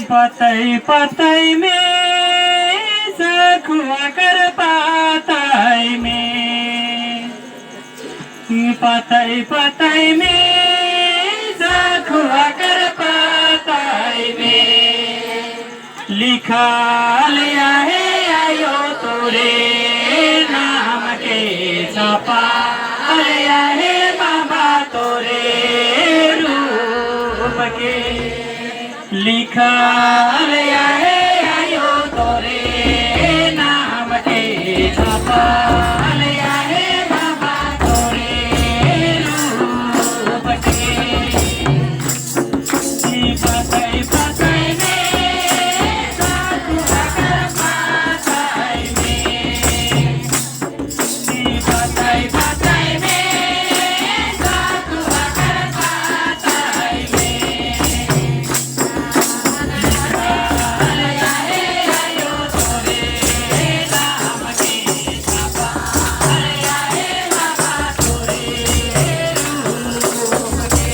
पतई पतई में सखुआ कर पातई में, पतई पतई में सखुआ कर पातई में लिखा लिया है आयो तोरे नाम के छपा लिया है बाबा तोरे रूप के लिखा लिया है आयो तोरे नाम के छपा लिया है बाबा तोरे रूप के पतई पतई में सखुआ कर पातई में, पतई पतई में सखुआ कर पातई में लिया है आयो तोरे नाम के छपा लिया है बाबा तोरे रूप के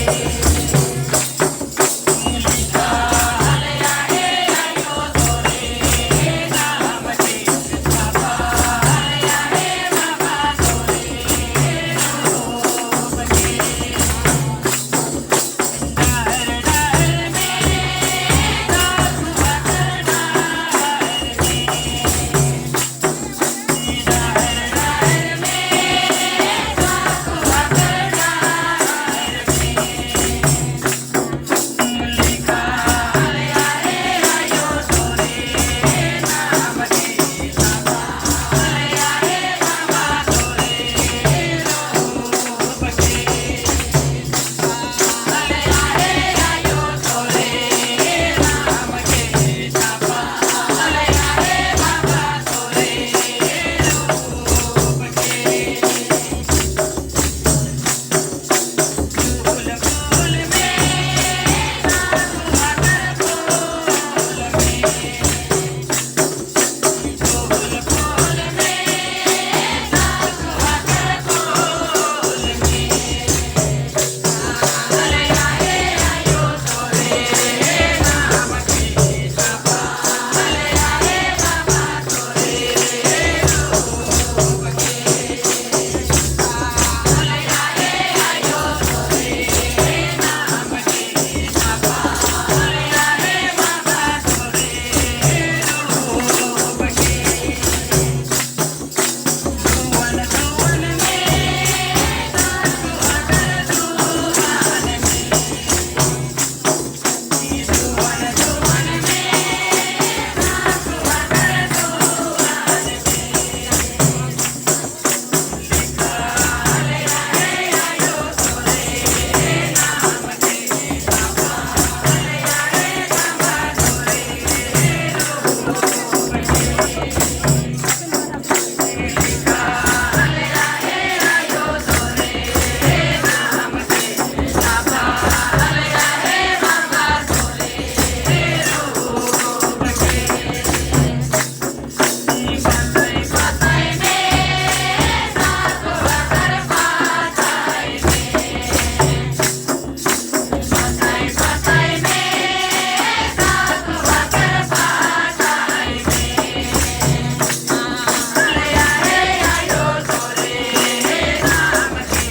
लिखा लिया है आयो तोरे नाम के छपा लिया है बाबा तोरे रूप के डहर डहर में सखुआ कर डहर में, डहर डहर में सखुआ कर डहर में लिखा लिया है आयो तोरे नाम के छपा लिया है बाबा तोरे रूप के लिया है आयो तोरे नाम के छपा लिया है बाबा तोरे रूप के फूल फूल में सखुआ कर फूल में, फूल फूल में सखुआ कर फूल में लिया है आयो तोरे नाम के छपा लिया है बाबा तोरे रूप के लिया है आयो तोरे नाम के छपा लिया है बाबा तोरे रूप के दुवन दुवन में सखुआ कर दुवन में, दुवन दुवन में सखुआ कर दुवन में लिखा लिया है आयो तोरे नाम के छपा लिया है बाबा तोरे रूप के लिखा लिया है आयो तोरे नाम के छपा लिया है बाबा तोरे रूप के पतई पतई में सखुआ कर पातई में, पतई पतई में सखुआ कर पातई में लिया है आयो तोरे नाम के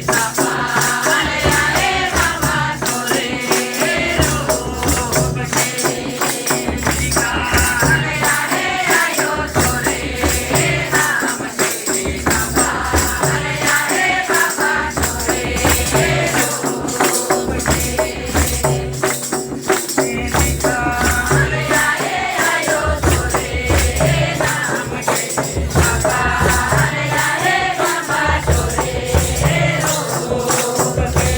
छपा लिया है बाबा तोरे रूप के लिखा लिया है आयो तोरे नाम के छपा लिया है बाबा तोरे रूप के लिखा लिया है आयो तोरे नाम के छपा लिया है बाबा तोरे रूप के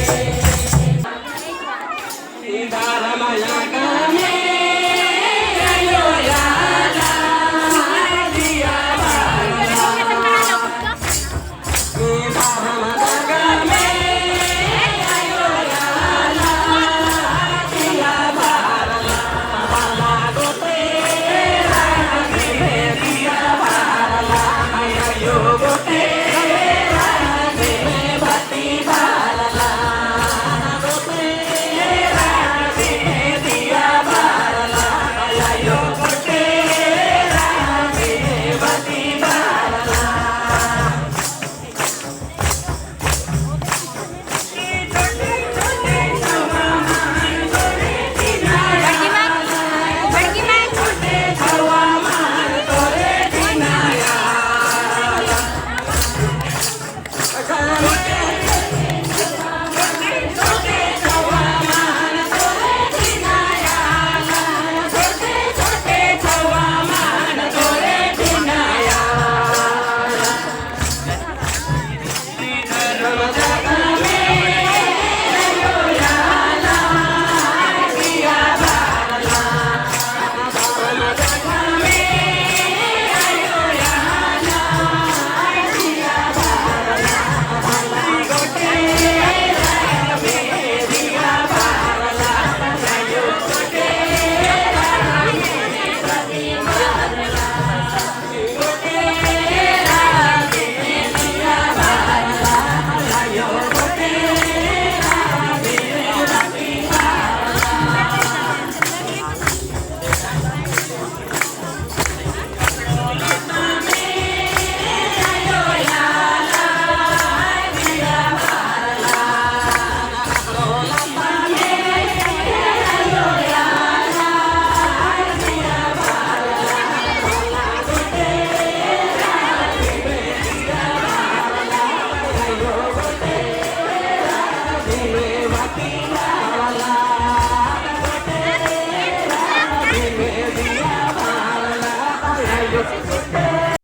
धर्म जग में